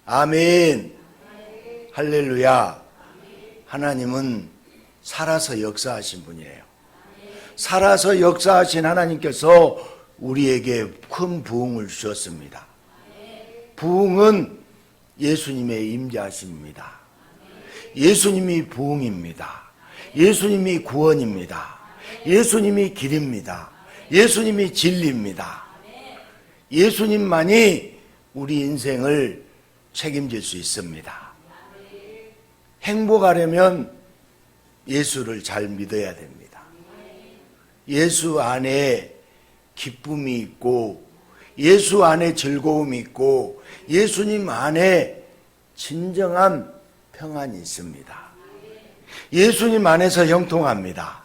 아멘. 할렐루야. 하나님은 살아서 역사하신 분이에요. 살아서 역사하신 하나님께서 우리에게 큰 부흥을 주셨습니다. 부흥은 예수님의 임재하심입니다. 예수님이 부흥입니다. 예수님이 구원입니다. 예수님이 길입니다. 예수님이 진리입니다. 예수님만이 우리 인생을 책임질 수 있습니다. 행복하려면 예수를 잘 믿어야 됩니다. 예수 안에 기쁨이 있고 예수 안에 즐거움이 있고 예수님 안에 진정한 평안이 있습니다. 예수님 안에서 형통합니다.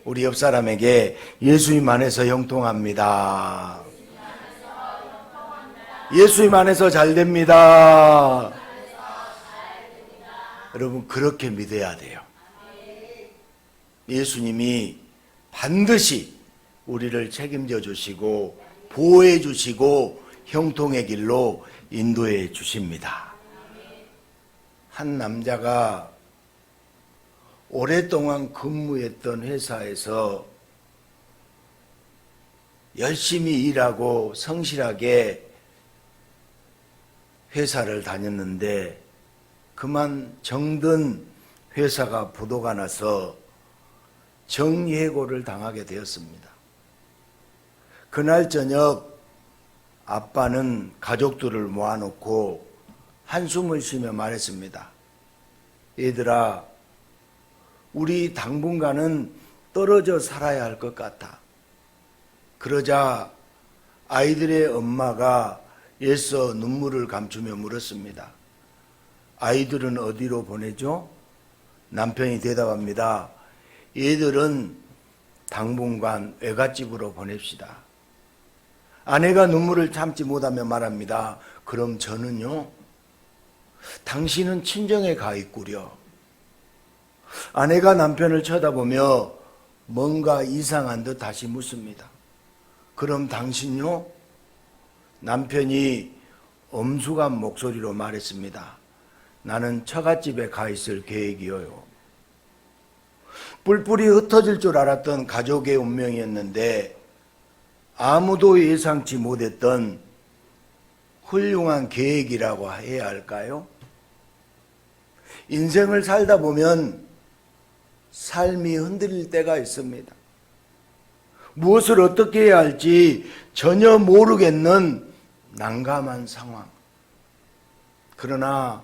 우리 옆 사람에게 예수님 안에서 형통합니다. 예수님 안에서 잘 됩니다. 여러분 그렇게 믿어야 돼요. 예수님이 반드시 우리를 책임져 주시고 보호해 주시고 형통의 길로 인도해 주십니다. 한 남자가 오랫동안 근무했던 회사에서 열심히 일하고 성실하게 회사를 다녔는데 그만 정든 회사가 부도가 나서 정리해고를 당하게 되었습니다. 그날 저녁 아빠는 가족들을 모아놓고 한숨을 쉬며 말했습니다. 얘들아, 우리 당분간은 떨어져 살아야 할 것 같아. 그러자 아이들의 엄마가 애써 눈물을 감추며 물었습니다. 아이들은 어디로 보내죠? 남편이 대답합니다. 얘들은 당분간 외갓집으로 보냅시다. 아내가 눈물을 참지 못하며 말합니다. 그럼 저는요? 당신은 친정에 가 있구려. 아내가 남편을 쳐다보며 뭔가 이상한 듯 다시 묻습니다. 그럼 당신요? 남편이 엄숙한 목소리로 말했습니다. 나는 처갓집에 가 있을 계획이요. 뿔뿔이 흩어질 줄 알았던 가족의 운명이었는데 아무도 예상치 못했던 훌륭한 계획이라고 해야 할까요? 인생을 살다 보면 삶이 흔들릴 때가 있습니다. 무엇을 어떻게 해야 할지 전혀 모르겠는 난감한 상황. 그러나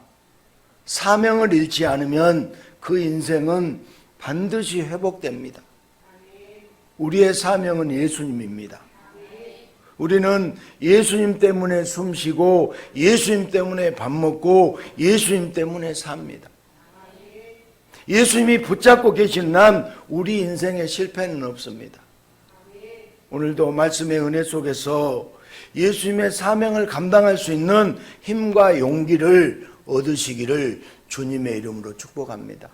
사명을 잃지 않으면 그 인생은 반드시 회복됩니다. 우리의 사명은 예수님입니다. 우리는 예수님 때문에 숨쉬고 예수님 때문에 밥 먹고 예수님 때문에 삽니다. 예수님이 붙잡고 계신 한 우리 인생에 실패는 없습니다. 오늘도 말씀의 은혜 속에서 예수님의 사명을 감당할 수 있는 힘과 용기를 얻으시기를 주님의 이름으로 축복합니다.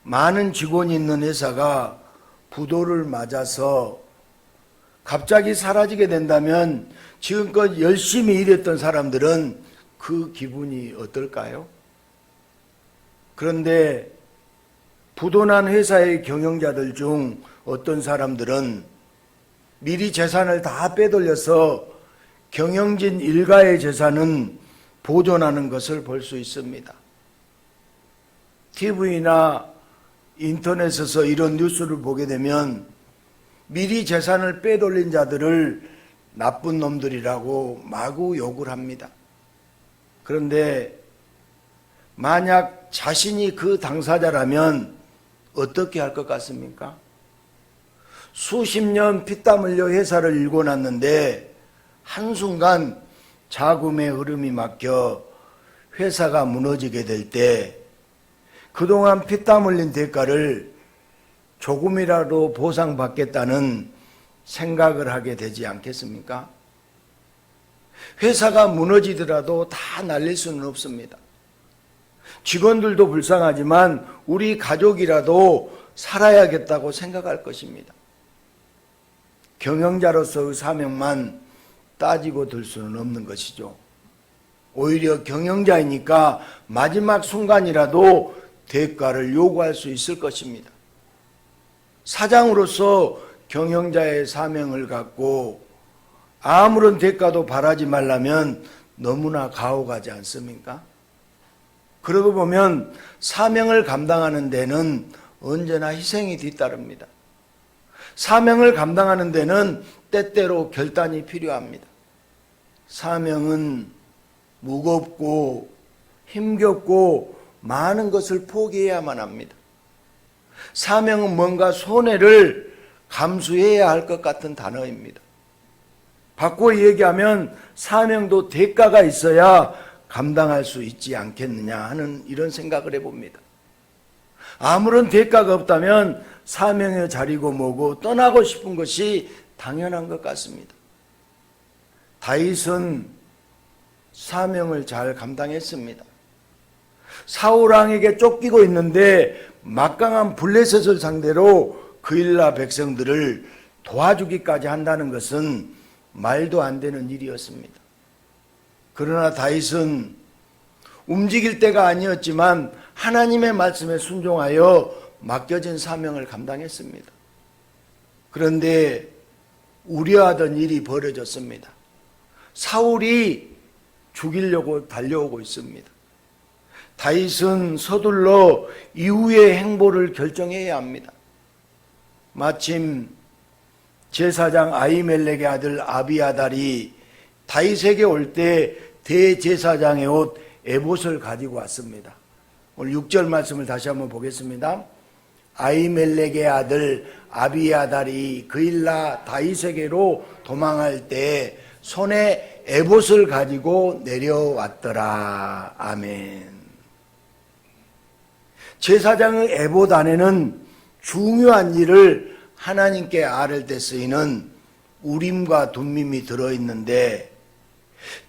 많은 직원이 있는 회사가 부도를 맞아서 갑자기 사라지게 된다면 지금껏 열심히 일했던 사람들은 그 기분이 어떨까요? 그런데 부도난 회사의 경영자들 중 어떤 사람들은 미리 재산을 다 빼돌려서 경영진 일가의 재산은 보존하는 것을 볼 수 있습니다. TV나 인터넷에서 이런 뉴스를 보게 되면 미리 재산을 빼돌린 자들을 나쁜 놈들이라고 마구 욕을 합니다. 그런데 만약 자신이 그 당사자라면 어떻게 할 것 같습니까? 수십 년 피땀 흘려 회사를 일궈놨는데 한순간 자금의 흐름이 막혀 회사가 무너지게 될 때 그동안 피땀 흘린 대가를 조금이라도 보상받겠다는 생각을 하게 되지 않겠습니까? 회사가 무너지더라도 다 날릴 수는 없습니다. 직원들도 불쌍하지만 우리 가족이라도 살아야겠다고 생각할 것입니다. 경영자로서의 사명만 따지고 들 수는 없는 것이죠. 오히려 경영자이니까 마지막 순간이라도 대가를 요구할 수 있을 것입니다. 사장으로서 경영자의 사명을 갖고 아무런 대가도 바라지 말라면 너무나 가혹하지 않습니까? 그러고 보면 사명을 감당하는 데는 언제나 희생이 뒤따릅니다. 사명을 감당하는 데는 때때로 결단이 필요합니다. 사명은 무겁고 힘겹고 많은 것을 포기해야만 합니다. 사명은 뭔가 손해를 감수해야 할 것 같은 단어입니다. 바꿔 얘기하면 사명도 대가가 있어야 감당할 수 있지 않겠느냐 하는 이런 생각을 해봅니다. 아무런 대가가 없다면 사명의 자리고 뭐고 떠나고 싶은 것이 당연한 것 같습니다. 다윗은 사명을 잘 감당했습니다. 사울왕에게 쫓기고 있는데 막강한 블레셋을 상대로 그일라 백성들을 도와주기까지 한다는 것은 말도 안 되는 일이었습니다. 그러나 다윗은 움직일 때가 아니었지만 하나님의 말씀에 순종하여 맡겨진 사명을 감당했습니다. 그런데 우려하던 일이 벌어졌습니다. 사울이 죽이려고 달려오고 있습니다. 다윗은 서둘러 이후의 행보를 결정해야 합니다. 마침 제사장 아히멜렉의 아들 아비아달이 다윗에게 올 때 대제사장의 옷 에봇을 가지고 왔습니다. 오늘 6절 말씀을 다시 한번 보겠습니다. 아히멜렉의 아들 아비아달이 그일라 다윗에게로 도망할 때 손에 에봇을 가지고 내려왔더라. 아멘. 제사장의 에봇 안에는 중요한 일을 하나님께 아뢰을 때 쓰이는 우림과 둠밈이 들어있는데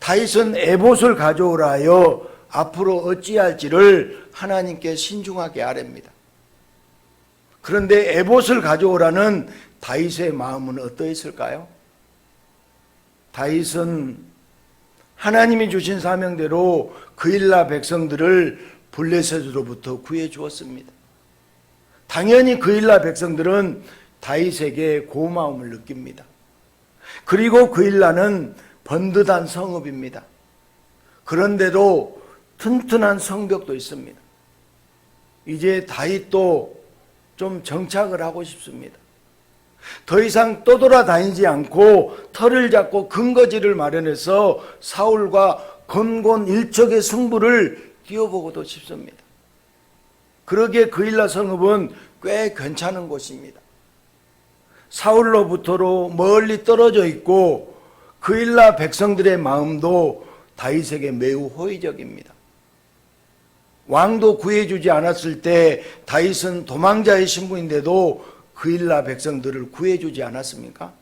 다윗은 에봇을 가져오라 하여 앞으로 어찌할지를 하나님께 신중하게 아뢰입니다. 그런데 에봇을 가져오라는 다윗의 마음은 어떠했을까요? 다윗은 하나님이 주신 사명대로 그일라 백성들을 블레셋으로부터 구해 주었습니다. 당연히 그일라 백성들은 다윗에게 고마움을 느낍니다. 그리고 그일라는 번듯한 성읍입니다. 그런데도 튼튼한 성벽도 있습니다. 이제 다윗도 좀 정착을 하고 싶습니다. 더 이상 떠돌아다니지 않고 털을 잡고 근거지를 마련해서 사울과 건곤일척의 승부를 뛰어보고도 싶습니다. 그러기에 그일라 성읍은 꽤 괜찮은 곳입니다. 사울로부터로 멀리 떨어져 있고 그일라 백성들의 마음도 다윗에게 매우 호의적입니다. 왕도 구해주지 않았을 때 다윗은 도망자의 신분인데도 그일라 백성들을 구해주지 않았습니까?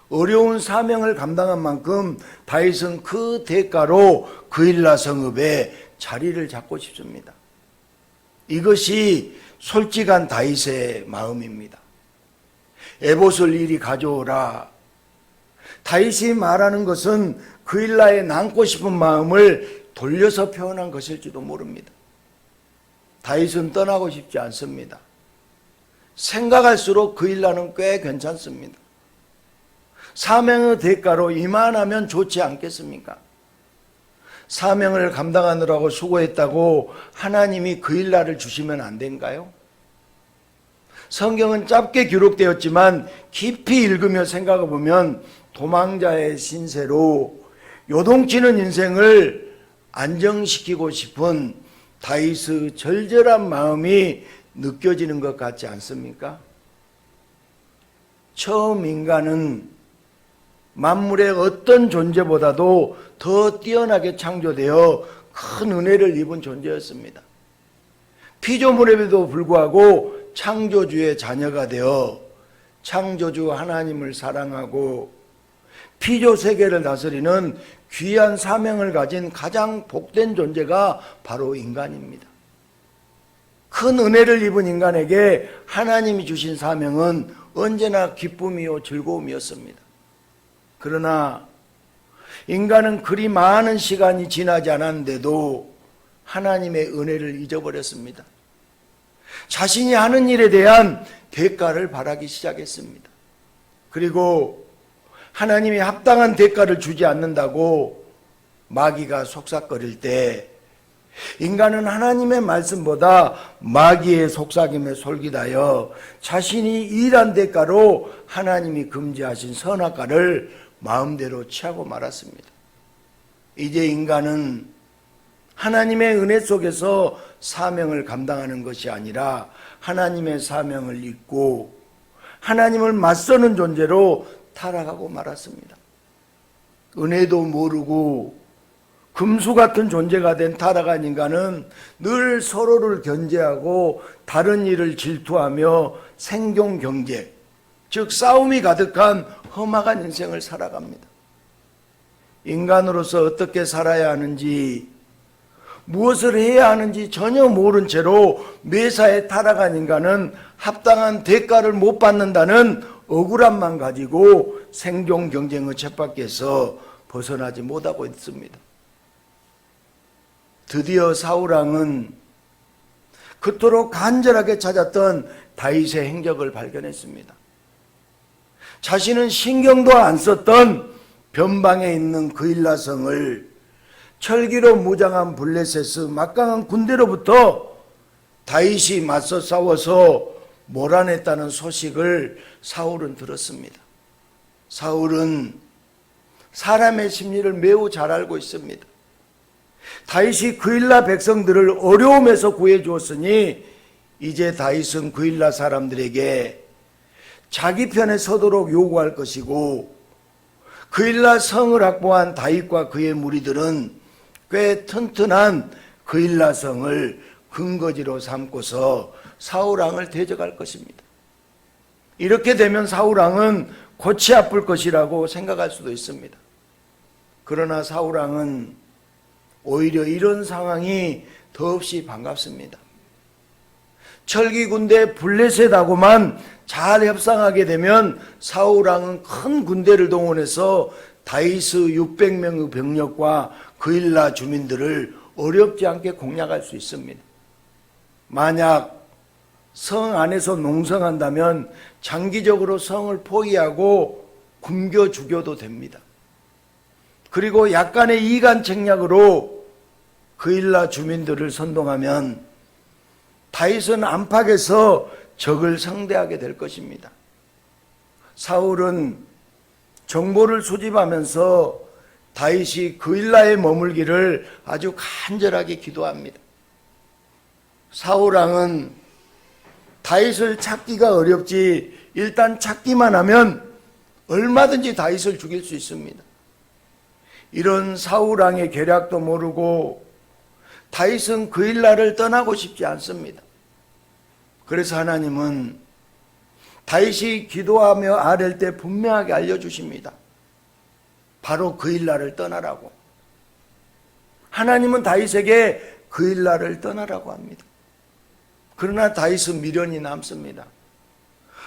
어려운 사명을 감당한 만큼 다윗은 그 대가로 그일라 성읍에 자리를 잡고 싶습니다. 이것이 솔직한 다윗의 마음입니다. 에봇을 이리 가져오라. 다윗이 말하는 것은 그일라에 남고 싶은 마음을 돌려서 표현한 것일지도 모릅니다. 다윗은 떠나고 싶지 않습니다. 생각할수록 그일라는 꽤 괜찮습니다. 사명의 대가로 이만하면 좋지 않겠습니까? 사명을 감당하느라고 수고했다고 하나님이 그일라를 주시면 안 된가요? 성경은 짧게 기록되었지만 깊이 읽으며 생각해 보면 도망자의 신세로 요동치는 인생을 안정시키고 싶은 다윗의 절절한 마음이 느껴지는 것 같지 않습니까? 처음 인간은 만물의 어떤 존재보다도 더 뛰어나게 창조되어 큰 은혜를 입은 존재였습니다. 피조물에도 불구하고 창조주의 자녀가 되어 창조주 하나님을 사랑하고 피조 세계를 다스리는 귀한 사명을 가진 가장 복된 존재가 바로 인간입니다. 큰 은혜를 입은 인간에게 하나님이 주신 사명은 언제나 기쁨이요 즐거움이었습니다. 그러나 인간은 그리 많은 시간이 지나지 않았는데도 하나님의 은혜를 잊어버렸습니다. 자신이 하는 일에 대한 대가를 바라기 시작했습니다. 그리고 하나님이 합당한 대가를 주지 않는다고 마귀가 속삭거릴 때 인간은 하나님의 말씀보다 마귀의 속삭임에 솔깃하여 자신이 일한 대가로 하나님이 금지하신 선악과를 마음대로 취하고 말았습니다. 이제 인간은 하나님의 은혜 속에서 사명을 감당하는 것이 아니라 하나님의 사명을 잊고 하나님을 맞서는 존재로 타락하고 말았습니다. 은혜도 모르고 금수 같은 존재가 된 타락한 인간은 늘 서로를 견제하고 다른 일을 질투하며 생존 경제, 즉 싸움이 가득한 험악한 인생을 살아갑니다. 인간으로서 어떻게 살아야 하는지, 무엇을 해야 하는지 전혀 모른 채로 매사에 타락한 인간은 합당한 대가를 못 받는다는 억울함만 가지고 생존 경쟁의 쳇바퀴에서 벗어나지 못하고 있습니다. 드디어 사울왕은 그토록 간절하게 찾았던 다윗의 행적을 발견했습니다. 자신은 신경도 안 썼던 변방에 있는 그일라성을 철기로 무장한 블레셋 막강한 군대로부터 다윗이 맞서 싸워서 몰아냈다는 소식을 사울은 들었습니다. 사울은 사람의 심리를 매우 잘 알고 있습니다. 다윗이 그일라 백성들을 어려움에서 구해 주었으니 이제 다윗은 그일라 사람들에게 자기 편에 서도록 요구할 것이고, 그일라 성을 확보한 다윗과 그의 무리들은 꽤 튼튼한 그일라 성을 근거지로 삼고서 사울왕을 대적할 것입니다. 이렇게 되면 사울왕은 골치 아플 것이라고 생각할 수도 있습니다. 그러나 사울왕은 오히려 이런 상황이 더없이 반갑습니다. 철기 군대 블레셋하고만 잘 협상하게 되면 사울왕은 큰 군대를 동원해서 다윗의 600명의 병력과 그일라 주민들을 어렵지 않게 공략할 수 있습니다. 만약 성 안에서 농성한다면 장기적으로 성을 포위하고 굶겨 죽여도 됩니다. 그리고 약간의 이간 책략으로 그일라 주민들을 선동하면 다윗은 안팎에서 적을 상대하게 될 것입니다. 사울은 정보를 수집하면서 다윗이 그일라에 머물기를 아주 간절하게 기도합니다. 사울왕은 다윗을 찾기가 어렵지 일단 찾기만 하면 얼마든지 다윗을 죽일 수 있습니다. 이런 사울왕의 계략도 모르고 다윗은 그일라를 떠나고 싶지 않습니다. 그래서 하나님은 다윗이 기도하며 아랠 때 분명하게 알려주십니다. 바로 그일라를 떠나라고. 하나님은 다윗에게 그일라를 떠나라고 합니다. 그러나 다윗은 미련이 남습니다.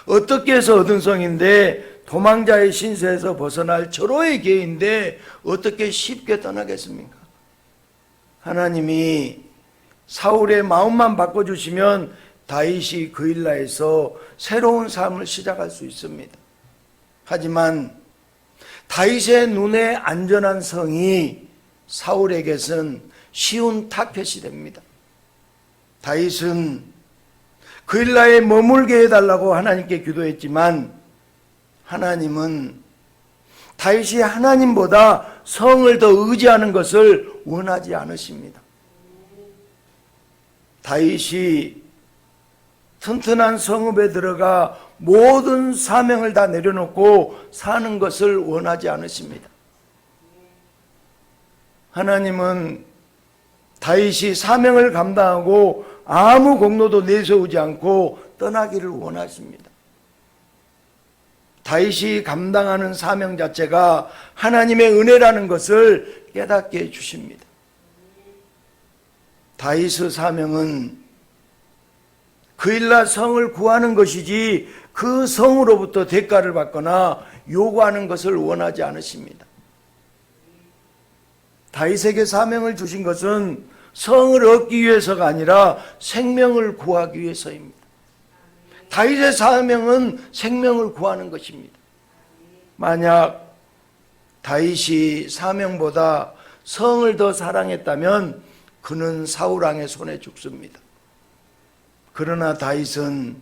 어떻게 해서 얻은 성인데, 도망자의 신세에서 벗어날 절호의 기회인데 어떻게 쉽게 떠나겠습니까? 하나님이 사울의 마음만 바꿔주시면 다윗이 그일라에서 새로운 삶을 시작할 수 있습니다. 하지만 다윗의 눈에 안전한 성이 사울에게선 쉬운 타켓이 됩니다. 다윗은 그일라에 머물게 해달라고 하나님께 기도했지만 하나님은 다윗이 하나님보다 성을 더 의지하는 것을 원하지 않으십니다. 다윗이 튼튼한 성읍에 들어가 모든 사명을 다 내려놓고 사는 것을 원하지 않으십니다. 하나님은 다윗이 사명을 감당하고 아무 공로도 내세우지 않고 떠나기를 원하십니다. 다윗이 감당하는 사명 자체가 하나님의 은혜라는 것을 깨닫게 해주십니다. 다윗의 사명은 그일라 성을 구하는 것이지 그 성으로부터 대가를 받거나 요구하는 것을 원하지 않으십니다. 다윗에게 사명을 주신 것은 성을 얻기 위해서가 아니라 생명을 구하기 위해서입니다. 다윗의 사명은 생명을 구하는 것입니다. 만약 다윗이 사명보다 성을 더 사랑했다면 그는 사울왕의 손에 죽습니다. 그러나 다윗은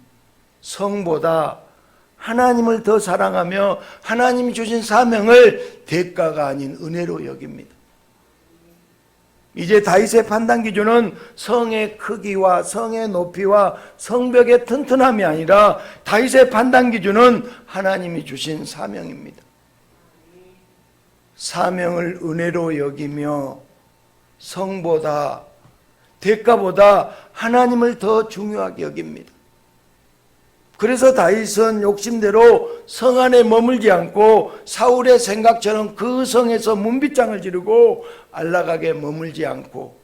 성보다 하나님을 더 사랑하며 하나님이 주신 사명을 대가가 아닌 은혜로 여깁니다. 이제 다윗의 판단 기준은 성의 크기와 성의 높이와 성벽의 튼튼함이 아니라 다윗의 판단 기준은 하나님이 주신 사명입니다. 사명을 은혜로 여기며 성보다 대가보다 하나님을 더 중요하게 여깁니다. 그래서 다윗은 욕심대로 성 안에 머물지 않고 사울의 생각처럼 그 성에서 문빗장을 지르고 안락하게 머물지 않고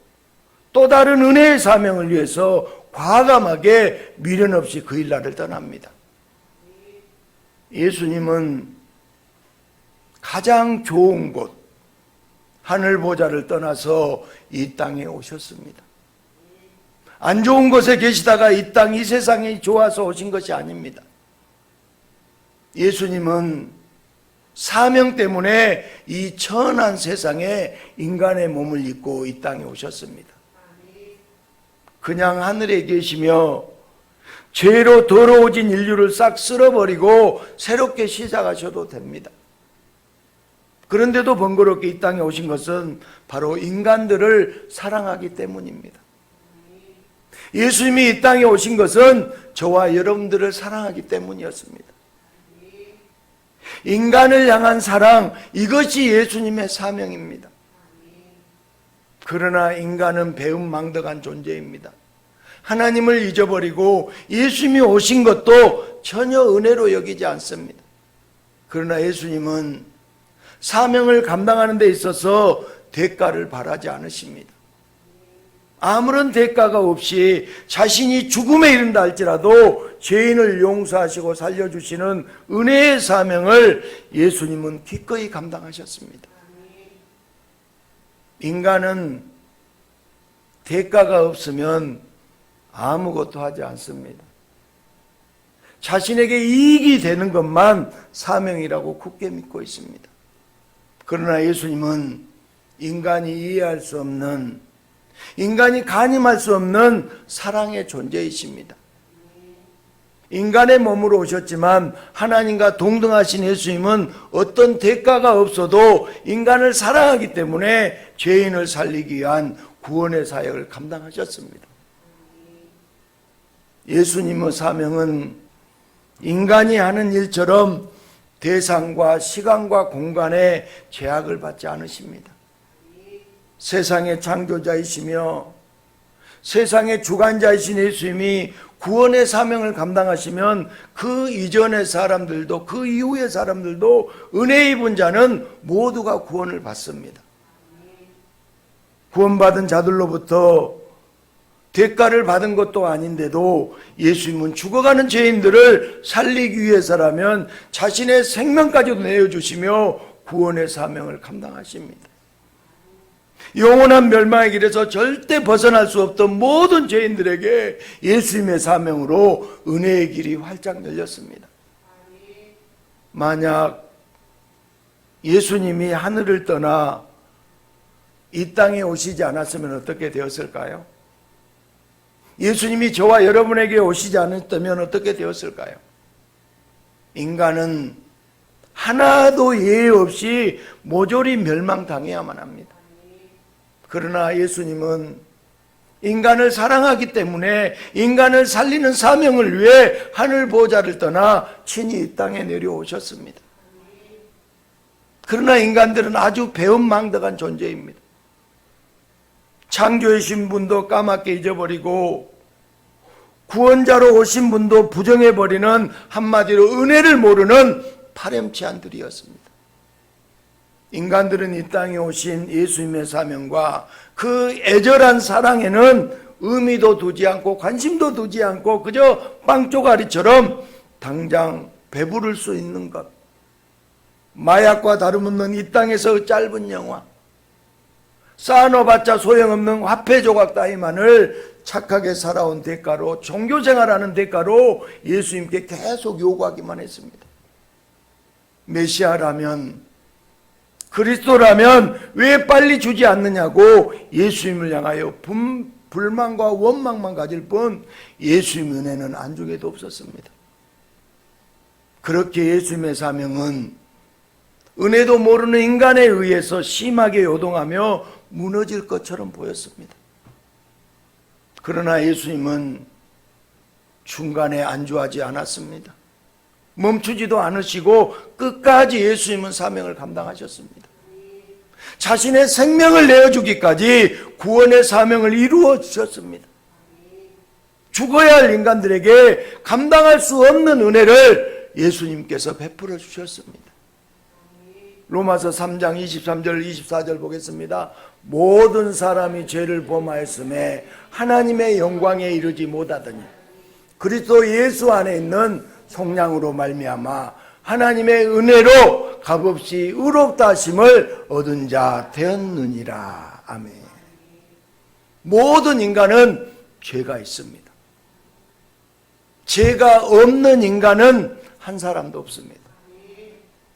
또 다른 은혜의 사명을 위해서 과감하게 미련 없이 그 일날을 떠납니다. 예수님은 가장 좋은 곳 하늘 보좌를 떠나서 이 땅에 오셨습니다. 안 좋은 곳에 계시다가 이 땅, 이 세상이 좋아서 오신 것이 아닙니다. 예수님은 사명 때문에 이 천한 세상에 인간의 몸을 입고 이 땅에 오셨습니다. 그냥 하늘에 계시며 죄로 더러워진 인류를 싹 쓸어버리고 새롭게 시작하셔도 됩니다. 그런데도 번거롭게 이 땅에 오신 것은 바로 인간들을 사랑하기 때문입니다. 예수님이 이 땅에 오신 것은 저와 여러분들을 사랑하기 때문이었습니다. 인간을 향한 사랑, 이것이 예수님의 사명입니다. 그러나 인간은 배은망덕한 존재입니다. 하나님을 잊어버리고 예수님이 오신 것도 전혀 은혜로 여기지 않습니다. 그러나 예수님은 사명을 감당하는 데 있어서 대가를 바라지 않으십니다. 아무런 대가가 없이 자신이 죽음에 이른다 할지라도 죄인을 용서하시고 살려주시는 은혜의 사명을 예수님은 기꺼이 감당하셨습니다. 인간은 대가가 없으면 아무것도 하지 않습니다. 자신에게 이익이 되는 것만 사명이라고 굳게 믿고 있습니다. 그러나 예수님은 인간이 이해할 수 없는, 인간이 가늠할 수 없는 사랑의 존재이십니다. 인간의 몸으로 오셨지만 하나님과 동등하신 예수님은 어떤 대가가 없어도 인간을 사랑하기 때문에 죄인을 살리기 위한 구원의 사역을 감당하셨습니다. 예수님의 사명은 인간이 하는 일처럼 대상과 시간과 공간에 제약을 받지 않으십니다. 세상의 창조자이시며 세상의 주관자이신 예수님이 구원의 사명을 감당하시면 그 이전의 사람들도 그 이후의 사람들도 은혜 입은 자는 모두가 구원을 받습니다. 구원받은 자들로부터 대가를 받은 것도 아닌데도 예수님은 죽어가는 죄인들을 살리기 위해서라면 자신의 생명까지도 내어주시며 구원의 사명을 감당하십니다. 영원한 멸망의 길에서 절대 벗어날 수 없던 모든 죄인들에게 예수님의 사명으로 은혜의 길이 활짝 열렸습니다. 만약 예수님이 하늘을 떠나 이 땅에 오시지 않았으면 어떻게 되었을까요? 예수님이 저와 여러분에게 오시지 않았다면 어떻게 되었을까요? 인간은 하나도 예외 없이 모조리 멸망당해야만 합니다. 그러나 예수님은 인간을 사랑하기 때문에 인간을 살리는 사명을 위해 하늘 보좌를 떠나 친히 이 땅에 내려오셨습니다. 그러나 인간들은 아주 배은망덕한 존재입니다. 창조해신 분도 까맣게 잊어버리고 구원자로 오신 분도 부정해버리는, 한마디로 은혜를 모르는 파렴치한들이었습니다. 인간들은 이 땅에 오신 예수님의 사명과 그 애절한 사랑에는 의미도 두지 않고 관심도 두지 않고 그저 빵조가리처럼 당장 배부를 수 있는 것, 마약과 다름없는 이 땅에서 짧은 영화, 쌓아놓아봤자 소용없는 화폐 조각 따위만을 착하게 살아온 대가로, 종교생활하는 대가로 예수님께 계속 요구하기만 했습니다. 메시아라면, 그리스도라면 왜 빨리 주지 않느냐고 예수님을 향하여 불만과 원망만 가질 뿐 예수님 은혜는 안중에도 없었습니다. 그렇게 예수님의 사명은 은혜도 모르는 인간에 의해서 심하게 요동하며 무너질 것처럼 보였습니다. 그러나 예수님은 중간에 안주하지 않았습니다. 멈추지도 않으시고 끝까지 예수님은 사명을 감당하셨습니다. 자신의 생명을 내어주기까지 구원의 사명을 이루어 주셨습니다. 죽어야 할 인간들에게 감당할 수 없는 은혜를 예수님께서 베풀어 주셨습니다. 로마서 3장 23절 24절 보겠습니다. 모든 사람이 죄를 범하였음에 하나님의 영광에 이르지 못하더니 그리스도 예수 안에 있는 성량으로 말미암아 하나님의 은혜로 값없이 의롭다 하심을 얻은 자 되었느니라. 아멘. 모든 인간은 죄가 있습니다. 죄가 없는 인간은 한 사람도 없습니다.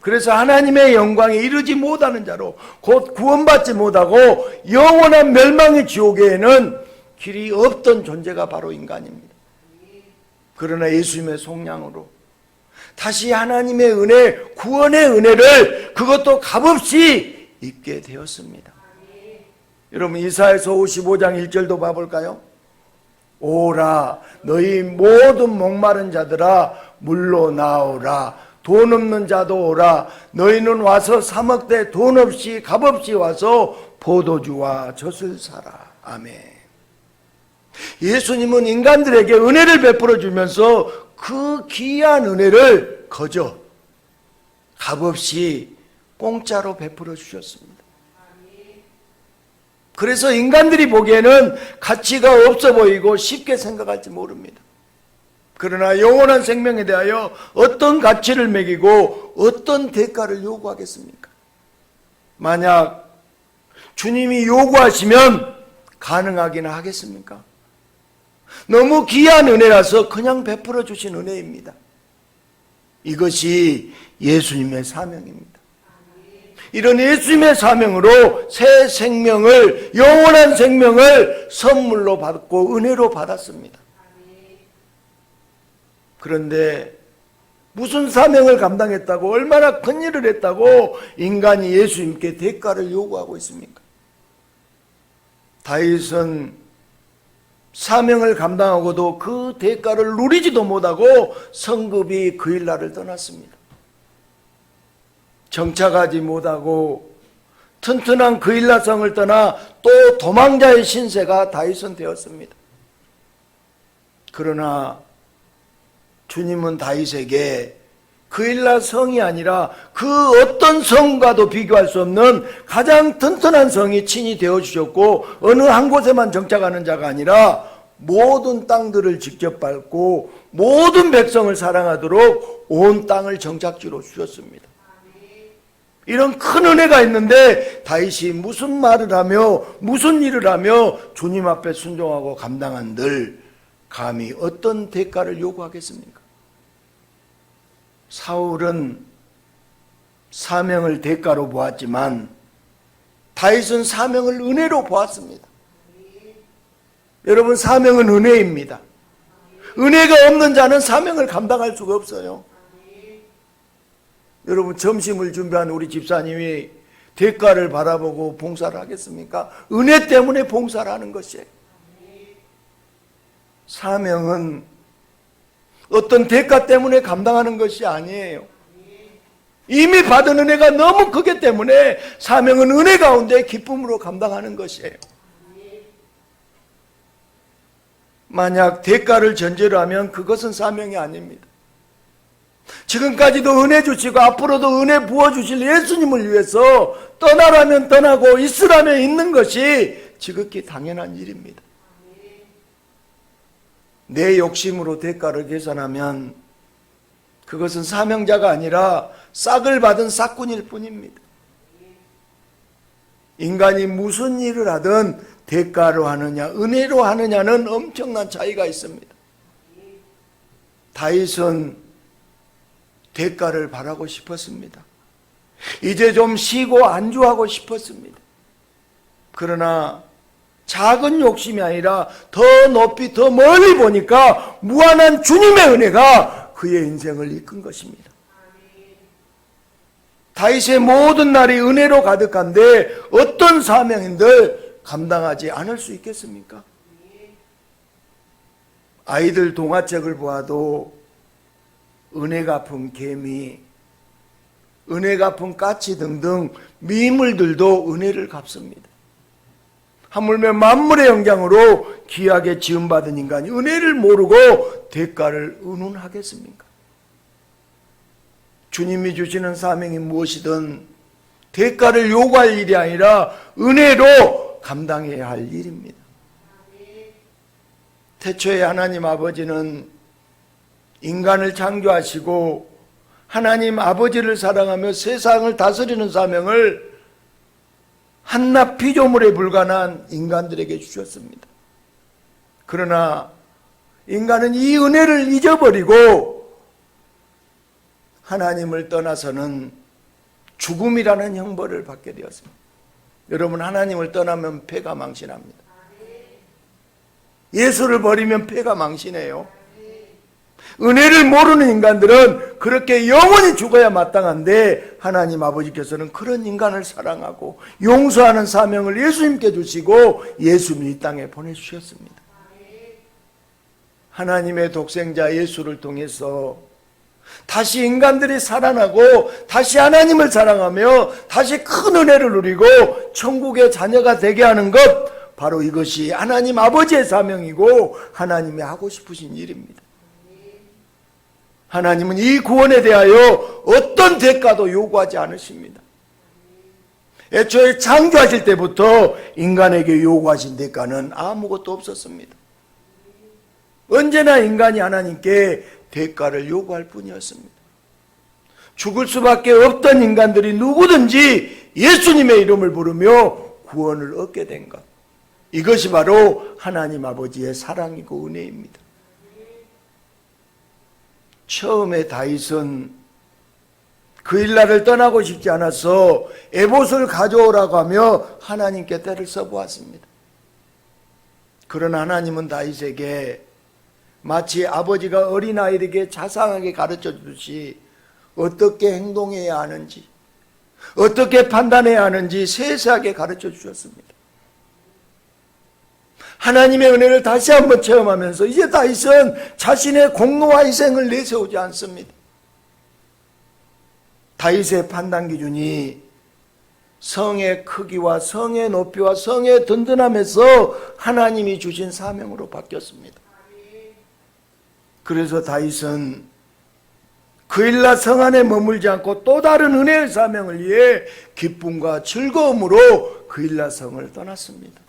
그래서 하나님의 영광에 이르지 못하는 자로 곧 구원받지 못하고 영원한 멸망의 지옥에는 길이 없던 존재가 바로 인간입니다. 그러나 예수님의 속량으로 다시 하나님의 은혜, 구원의 은혜를 그것도 값없이 입게 되었습니다. 여러분 이사야서 55장 1절도 봐볼까요? 오라 너희 모든 목마른 자들아 물로 나오라 돈 없는 자도 오라 너희는 와서 사 먹되 돈 없이 값없이 와서 포도주와 젖을 사라. 아멘. 예수님은 인간들에게 은혜를 베풀어 주면서 그 귀한 은혜를 거저 값없이 공짜로 베풀어 주셨습니다. 그래서 인간들이 보기에는 가치가 없어 보이고 쉽게 생각할지 모릅니다. 그러나 영원한 생명에 대하여 어떤 가치를 매기고 어떤 대가를 요구하겠습니까? 만약 주님이 요구하시면 가능하기는 하겠습니까? 너무 귀한 은혜라서 그냥 베풀어 주신 은혜입니다. 이것이 예수님의 사명입니다. 이런 예수님의 사명으로 새 생명을, 영원한 생명을 선물로 받고 은혜로 받았습니다. 그런데 무슨 사명을 감당했다고, 얼마나 큰 일을 했다고 인간이 예수님께 대가를 요구하고 있습니까? 다윗은 사명을 감당하고도 그 대가를 누리지도 못하고 성급이 그 일날을 떠났습니다. 정착하지 못하고 튼튼한 그 일라성을 떠나 또 도망자의 신세가 다윗은 되었습니다. 그러나 주님은 다윗에게 그일라 성이 아니라 그 어떤 성과도 비교할 수 없는 가장 튼튼한 성이 친히 되어주셨고 어느 한 곳에만 정착하는 자가 아니라 모든 땅들을 직접 밟고 모든 백성을 사랑하도록 온 땅을 정착지로 주셨습니다. 이런 큰 은혜가 있는데 다윗이 무슨 말을 하며 무슨 일을 하며 주님 앞에 순종하고 감당한들 감히 어떤 대가를 요구하겠습니까? 사울은 사명을 대가로 보았지만 다윗은 사명을 은혜로 보았습니다. 여러분 사명은 은혜입니다. 은혜가 없는 자는 사명을 감당할 수가 없어요. 여러분 점심을 준비한 우리 집사님이 대가를 바라보고 봉사를 하겠습니까? 은혜 때문에 봉사를 하는 것이에요. 사명은 어떤 대가 때문에 감당하는 것이 아니에요. 이미 받은 은혜가 너무 크기 때문에 사명은 은혜 가운데 기쁨으로 감당하는 것이에요. 만약 대가를 전제로 하면 그것은 사명이 아닙니다. 지금까지도 은혜 주시고 앞으로도 은혜 부어주실 예수님을 위해서 떠나라면 떠나고 있으라면 있는 것이 지극히 당연한 일입니다. 내 욕심으로 대가를 계산하면 그것은 사명자가 아니라 싹을 받은 싹꾼일 뿐입니다. 인간이 무슨 일을 하든 대가로 하느냐 은혜로 하느냐는 엄청난 차이가 있습니다. 다윗은 대가를 바라고 싶었습니다. 이제 좀 쉬고 안주하고 싶었습니다. 그러나 작은 욕심이 아니라 더 높이 더 멀리 보니까 무한한 주님의 은혜가 그의 인생을 이끈 것입니다. 다윗의 모든 날이 은혜로 가득한데 어떤 사명인들 감당하지 않을 수 있겠습니까? 아이들 동화책을 보아도 은혜 갚은 개미, 은혜 갚은 까치 등등 미물들도 은혜를 갚습니다. 하물며 만물의 영장으로 귀하게 지음받은 인간이 은혜를 모르고 대가를 의논하겠습니까? 주님이 주시는 사명이 무엇이든 대가를 요구할 일이 아니라 은혜로 감당해야 할 일입니다. 태초에 하나님 아버지는 인간을 창조하시고 하나님 아버지를 사랑하며 세상을 다스리는 사명을 한낱 피조물에 불과한 인간들에게 주셨습니다. 그러나 인간은 이 은혜를 잊어버리고 하나님을 떠나서는 죽음이라는 형벌을 받게 되었습니다. 여러분, 하나님을 떠나면 패가 망신합니다. 예수를 버리면 패가 망신해요. 은혜를 모르는 인간들은 그렇게 영원히 죽어야 마땅한데 하나님 아버지께서는 그런 인간을 사랑하고 용서하는 사명을 예수님께 주시고 예수님을 이 땅에 보내주셨습니다. 하나님의 독생자 예수를 통해서 다시 인간들이 살아나고 다시 하나님을 사랑하며 다시 큰 은혜를 누리고 천국의 자녀가 되게 하는 것, 바로 이것이 하나님 아버지의 사명이고 하나님이 하고 싶으신 일입니다. 하나님은 이 구원에 대하여 어떤 대가도 요구하지 않으십니다. 애초에 창조하실 때부터 인간에게 요구하신 대가는 아무것도 없었습니다. 언제나 인간이 하나님께 대가를 요구할 뿐이었습니다. 죽을 수밖에 없던 인간들이 누구든지 예수님의 이름을 부르며 구원을 얻게 된 것, 이것이 바로 하나님 아버지의 사랑이고 은혜입니다. 처음에 다윗은 그일라를 떠나고 싶지 않아서 에봇을 가져오라고 하며 하나님께 때를 써보았습니다. 그러나 하나님은 다윗에게 마치 아버지가 어린아이에게 자상하게 가르쳐 주듯이 어떻게 행동해야 하는지, 어떻게 판단해야 하는지 세세하게 가르쳐 주셨습니다. 하나님의 은혜를 다시 한번 체험하면서 이제 다윗은 자신의 공로와 희생을 내세우지 않습니다. 다윗의 판단 기준이 성의 크기와 성의 높이와 성의 든든함에서 하나님이 주신 사명으로 바뀌었습니다. 그래서 다윗은 그일라 성 안에 머물지 않고 또 다른 은혜의 사명을 위해 기쁨과 즐거움으로 그일라 성을 떠났습니다.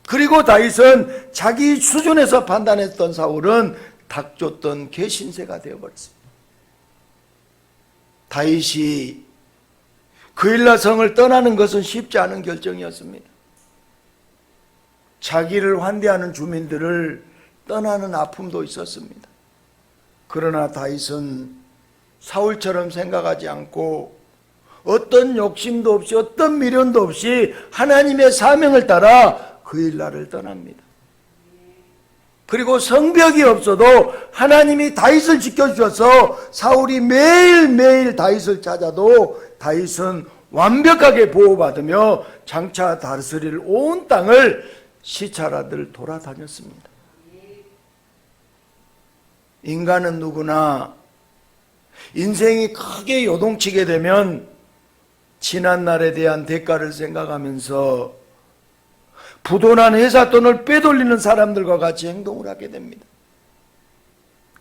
그리고 다윗은 자기 수준에서 판단했던 사울은 닥쳤던 개신세가 되어버렸습니다. 다윗이 그일라 성을 떠나는 것은 쉽지 않은 결정이었습니다. 자기를 환대하는 주민들을 떠나는 아픔도 있었습니다. 그러나 다윗은 사울처럼 생각하지 않고 어떤 욕심도 없이 어떤 미련도 없이 하나님의 사명을 따라 그일라를 떠납니다. 그리고 성벽이 없어도 하나님이 다윗을 지켜주셔서 사울이 매일매일 다윗을 찾아도 다윗은 완벽하게 보호받으며 장차 다스릴 온 땅을 시찰하듯 돌아다녔습니다. 인간은 누구나 인생이 크게 요동치게 되면 지난날에 대한 대가를 생각하면서 부도난 회사 돈을 빼돌리는 사람들과 같이 행동을 하게 됩니다.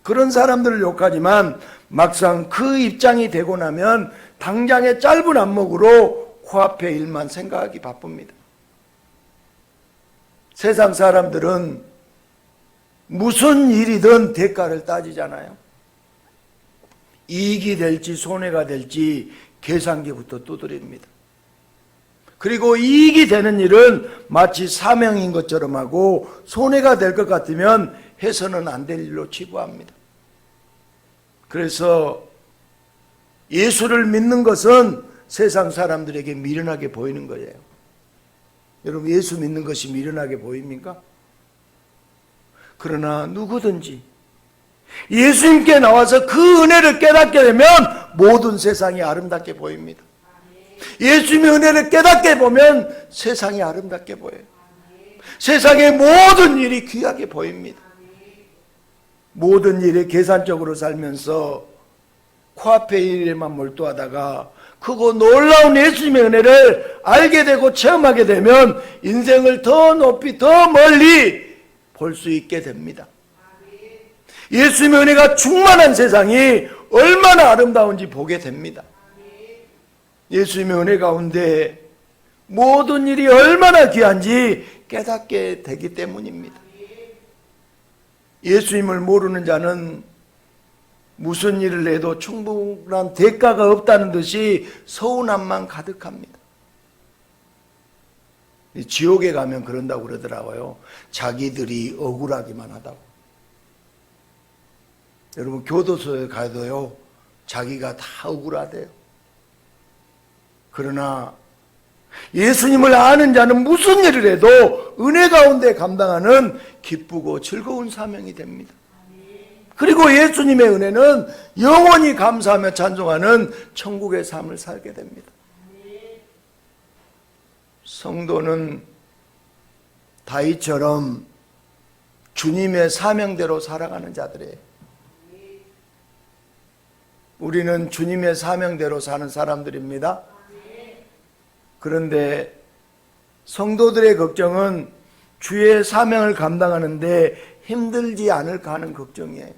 그런 사람들을 욕하지만 막상 그 입장이 되고 나면 당장의 짧은 안목으로 코앞의 일만 생각하기 바쁩니다. 세상 사람들은 무슨 일이든 대가를 따지잖아요. 이익이 될지 손해가 될지 계산기부터 두드립니다. 그리고 이익이 되는 일은 마치 사명인 것처럼 하고 손해가 될 것 같으면 해서는 안 될 일로 치부합니다. 그래서 예수를 믿는 것은 세상 사람들에게 미련하게 보이는 거예요. 여러분, 예수 믿는 것이 미련하게 보입니까? 그러나 누구든지 예수님께 나와서 그 은혜를 깨닫게 되면 모든 세상이 아름답게 보입니다. 예수님의 은혜를 깨닫게 보면 세상이 아름답게 보여요. 세상의 모든 일이 귀하게 보입니다. 모든 일에 계산적으로 살면서 코앞의 일에만 몰두하다가 크고 놀라운 예수님의 은혜를 알게 되고 체험하게 되면 인생을 더 높이 더 멀리 볼 수 있게 됩니다. 예수님의 은혜가 충만한 세상이 얼마나 아름다운지 보게 됩니다. 예수님의 은혜 가운데 모든 일이 얼마나 귀한지 깨닫게 되기 때문입니다. 예수님을 모르는 자는 무슨 일을 해도 충분한 대가가 없다는 듯이 서운함만 가득합니다. 지옥에 가면 그런다고 그러더라고요. 자기들이 억울하기만 하다고. 여러분, 교도소에 가도요, 자기가 다 억울하대요. 그러나 예수님을 아는 자는 무슨 일을 해도 은혜 가운데 감당하는 기쁘고 즐거운 사명이 됩니다. 그리고 예수님의 은혜는 영원히 감사하며 찬송하는 천국의 삶을 살게 됩니다. 성도는 다윗처럼 주님의 사명대로 살아가는 자들이에요. 우리는 주님의 사명대로 사는 사람들입니다. 그런데 성도들의 걱정은 주의 사명을 감당하는데 힘들지 않을까 하는 걱정이에요.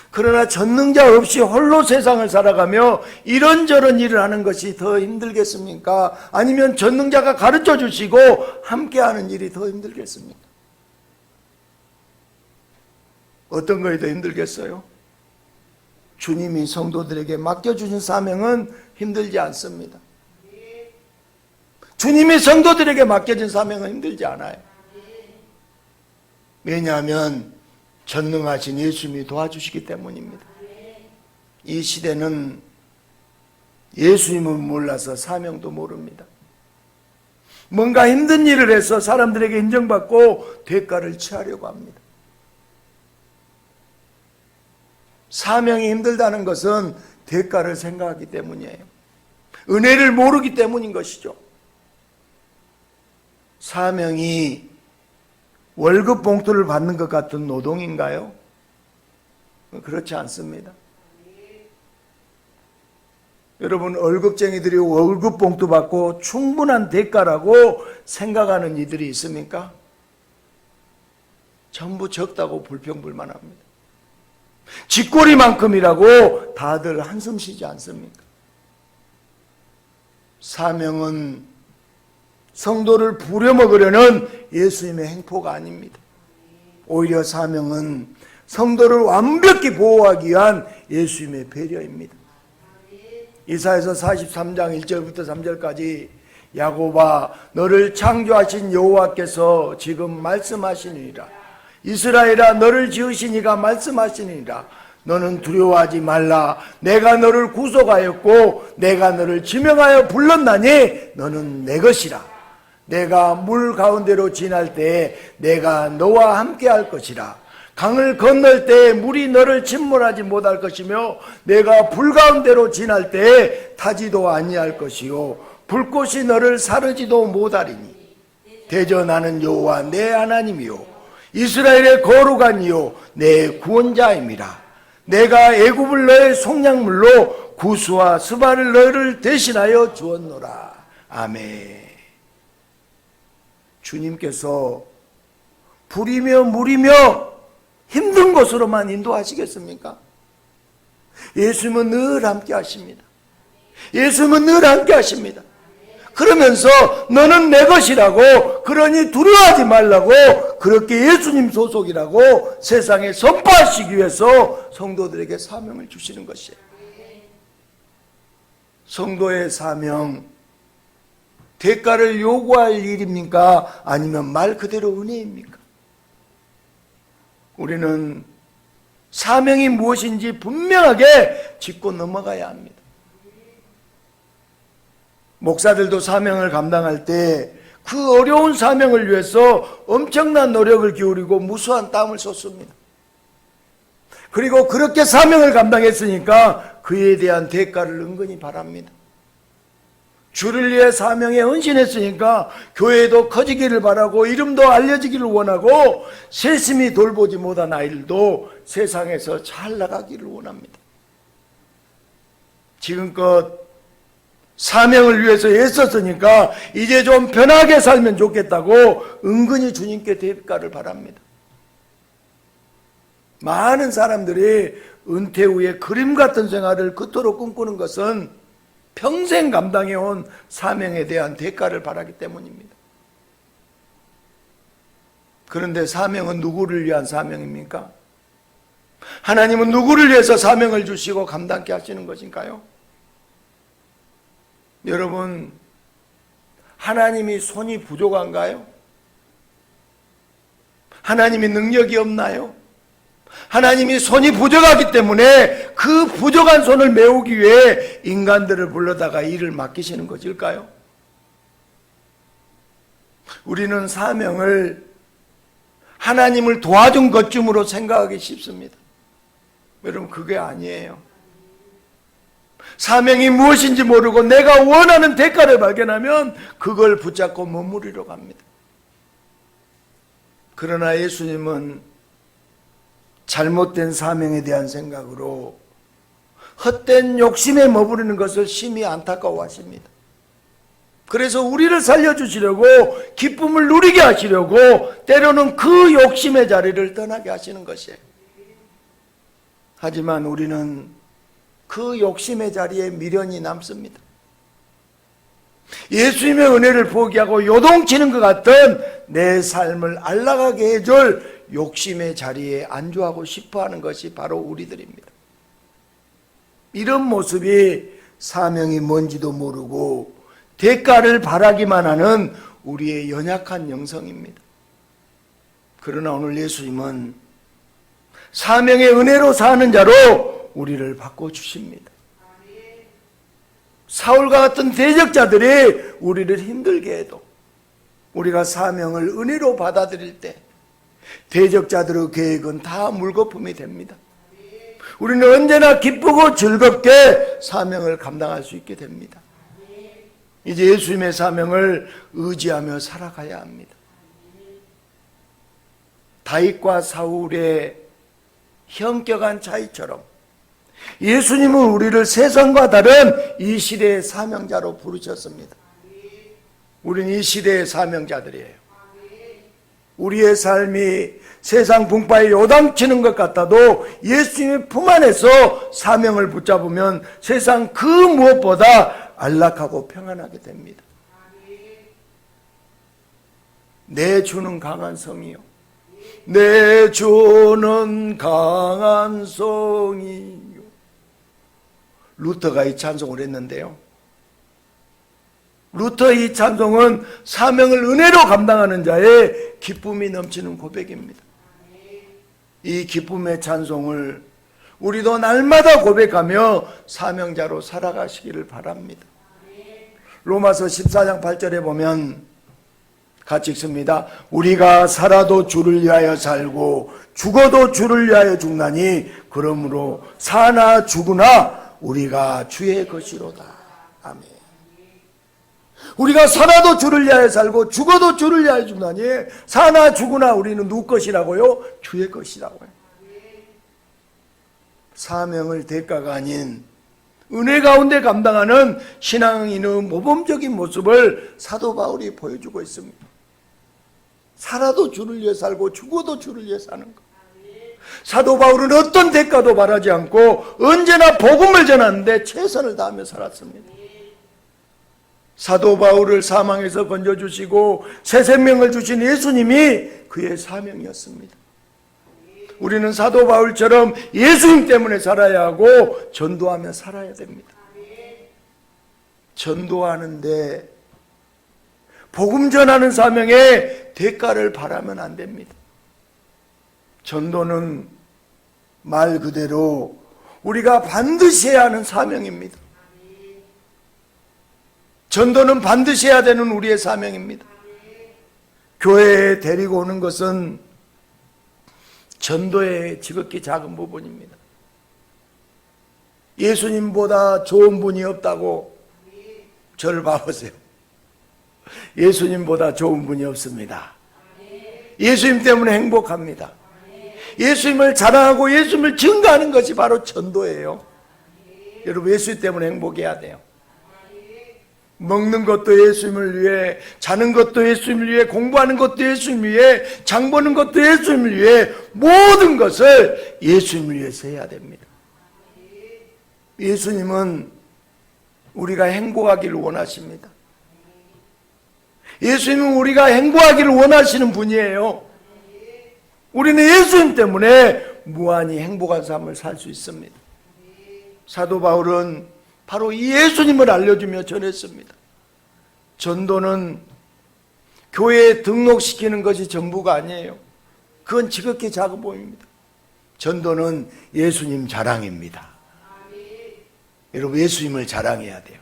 그러나 전능자 없이 홀로 세상을 살아가며 이런저런 일을 하는 것이 더 힘들겠습니까? 아니면 전능자가 가르쳐 주시고 함께하는 일이 더 힘들겠습니까? 어떤 것이 더 힘들겠어요? 주님이 성도들에게 맡겨주신 사명은 힘들지 않습니다. 주님이 성도들에게 맡겨진 사명은 힘들지 않아요. 왜냐하면 전능하신 예수님이 도와주시기 때문입니다. 이 시대는 예수님을 몰라서 사명도 모릅니다. 뭔가 힘든 일을 해서 사람들에게 인정받고 대가를 취하려고 합니다. 사명이 힘들다는 것은 대가를 생각하기 때문이에요. 은혜를 모르기 때문인 것이죠. 사명이 월급 봉투를 받는 것 같은 노동인가요? 그렇지 않습니다. 여러분, 월급쟁이들이 월급 봉투 받고 충분한 대가라고 생각하는 이들이 있습니까? 전부 적다고 불평불만합니다. 쥐꼬리만큼이라고 다들 한숨 쉬지 않습니까? 사명은 성도를 부려먹으려는 예수님의 행포가 아닙니다. 오히려 사명은 성도를 완벽히 보호하기 위한 예수님의 배려입니다. 이사야서 43장 1절부터 3절까지 야곱아, 너를 창조하신 여호와께서 지금 말씀하시니라. 이스라엘아, 너를 지으신 이가 말씀하시니라. 너는 두려워하지 말라. 내가 너를 구속하였고 내가 너를 지명하여 불렀나니 너는 내 것이라. 내가 물 가운데로 지날 때에 내가 너와 함께 할 것이라. 강을 건널 때에 물이 너를 침몰하지 못할 것이며 내가 불 가운데로 지날 때에 타지도 아니할 것이요 불꽃이 너를 사르지도 못하리니 대저 나는 여호와 내 하나님이요 이스라엘의 거룩한 이요 내 구원자임이라. 내가 애굽을 너의 속량물로 구스와 스바를 너를 대신하여 주었노라. 아멘. 주님께서 불이며 물이며 힘든 곳으로만 인도하시겠습니까? 예수님은 늘 함께 하십니다. 예수님은 늘 함께 하십니다. 그러면서 너는 내 것이라고, 그러니 두려워하지 말라고, 그렇게 예수님 소속이라고 세상에 선포하시기 위해서 성도들에게 사명을 주시는 것이에요. 성도의 사명, 대가를 요구할 일입니까? 아니면 말 그대로 은혜입니까? 우리는 사명이 무엇인지 분명하게 짚고 넘어가야 합니다. 목사들도 사명을 감당할 때 그 어려운 사명을 위해서 엄청난 노력을 기울이고 무수한 땀을 쏟습니다. 그리고 그렇게 사명을 감당했으니까 그에 대한 대가를 은근히 바랍니다. 주를 위해 사명에 헌신했으니까 교회도 커지기를 바라고 이름도 알려지기를 원하고 세심히 돌보지 못한 아이들도 세상에서 잘 나가기를 원합니다. 지금껏 사명을 위해서 애썼으니까 이제 좀 편하게 살면 좋겠다고 은근히 주님께 대가를 바랍니다. 많은 사람들이 은퇴 후에 그림 같은 생활을 그토록 꿈꾸는 것은 평생 감당해온 사명에 대한 대가를 바라기 때문입니다. 그런데 사명은 누구를 위한 사명입니까? 하나님은 누구를 위해서 사명을 주시고 감당케 하시는 것인가요? 여러분, 하나님이 손이 부족한가요? 하나님이 능력이 없나요? 하나님이 손이 부족하기 때문에 그 부족한 손을 메우기 위해 인간들을 불러다가 일을 맡기시는 것일까요? 우리는 사명을 하나님을 도와준 것쯤으로 생각하기 쉽습니다. 여러분, 그게 아니에요. 사명이 무엇인지 모르고 내가 원하는 대가를 발견하면 그걸 붙잡고 머무르러 갑니다. 그러나 예수님은 잘못된 사명에 대한 생각으로 헛된 욕심에 머무르는 것을 심히 안타까워하십니다. 그래서 우리를 살려주시려고 기쁨을 누리게 하시려고 때로는 그 욕심의 자리를 떠나게 하시는 것이에요. 하지만 우리는 그 욕심의 자리에 미련이 남습니다. 예수님의 은혜를 포기하고 요동치는 것 같은 내 삶을 안락하게 해줄 욕심의 자리에 안주하고 싶어하는 것이 바로 우리들입니다. 이런 모습이 사명이 뭔지도 모르고 대가를 바라기만 하는 우리의 연약한 영성입니다. 그러나 오늘 예수님은 사명의 은혜로 사는 자로 우리를 바꿔주십니다. 사울과 같은 대적자들이 우리를 힘들게 해도 우리가 사명을 은혜로 받아들일 때 대적자들의 계획은 다 물거품이 됩니다. 우리는 언제나 기쁘고 즐겁게 사명을 감당할 수 있게 됩니다. 이제 예수님의 사명을 의지하며 살아가야 합니다. 다윗과 사울의 현격한 차이처럼 예수님은 우리를 세상과 다른 이 시대의 사명자로 부르셨습니다. 우리는 이 시대의 사명자들이에요. 우리의 삶이 세상 분파에 요당치는 것 같아도 예수님의 품 안에서 사명을 붙잡으면 세상 그 무엇보다 안락하고 평안하게 됩니다. 내 주는 강한 성이요, 내 주는 강한 성이요. 루터가 이 찬송을 했는데요, 루터 이 찬송은 사명을 은혜로 감당하는 자의 기쁨이 넘치는 고백입니다. 이 기쁨의 찬송을 우리도 날마다 고백하며 사명자로 살아가시기를 바랍니다. 로마서 14장 8절에 보면 같이 읽습니다. 우리가 살아도 주를 위하여 살고 죽어도 주를 위하여 죽나니 그러므로 사나 죽으나 우리가 주의 것이로다. 아멘. 우리가 살아도 주를 위하여 살고 죽어도 주를 위하여 죽나니 사나 죽으나 우리는 누구 것이라고요? 주의 것이라고요. 사명을 대가가 아닌 은혜 가운데 감당하는 신앙인의 모범적인 모습을 사도 바울이 보여주고 있습니다. 살아도 주를 위해 살고 죽어도 주를 위해 사는 것. 사도 바울은 어떤 대가도 바라지 않고 언제나 복음을 전하는데 최선을 다하며 살았습니다. 사도 바울을 사망에서 건져주시고 새 생명을 주신 예수님이 그의 사명이었습니다. 우리는 사도 바울처럼 예수님 때문에 살아야 하고 전도하며 살아야 됩니다. 전도하는데 복음 전하는 사명에 대가를 바라면 안 됩니다. 전도는 말 그대로 우리가 반드시 해야 하는 사명입니다. 전도는 반드시 해야 되는 우리의 사명입니다. 교회에 데리고 오는 것은 전도의 지극히 작은 부분입니다. 예수님보다 좋은 분이 없다고 저를 봐보세요. 예수님보다 좋은 분이 없습니다. 예수님 때문에 행복합니다. 예수님을 자랑하고 예수님을 증거하는 것이 바로 전도예요. 여러분, 예수님 때문에 행복해야 돼요. 먹는 것도 예수님을 위해, 자는 것도 예수님을 위해, 공부하는 것도 예수님을 위해, 장 보는 것도 예수님을 위해, 모든 것을 예수님을 위해서 해야 됩니다. 예수님은 우리가 행복하기를 원하십니다. 예수님은 우리가 행복하기를 원하시는 분이에요. 우리는 예수님 때문에 무한히 행복한 삶을 살 수 있습니다. 사도 바울은 바로 이 예수님을 알려주며 전했습니다. 전도는 교회에 등록시키는 것이 전부가 아니에요. 그건 지극히 작은 부분입니다. 전도는 예수님 자랑입니다. 여러분, 예수님을 자랑해야 돼요.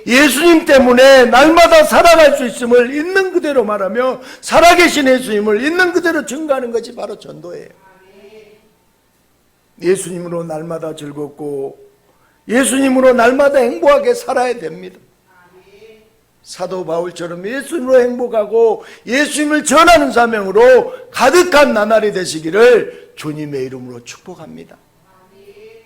예수님 때문에 날마다 살아갈 수 있음을 있는 그대로 말하며 살아계신 예수님을 있는 그대로 증거하는 것이 바로 전도예요. 예수님으로 날마다 즐겁고 예수님으로 날마다 행복하게 살아야 됩니다. 사도 바울처럼 예수님으로 행복하고 예수님을 전하는 사명으로 가득한 나날이 되시기를 주님의 이름으로 축복합니다.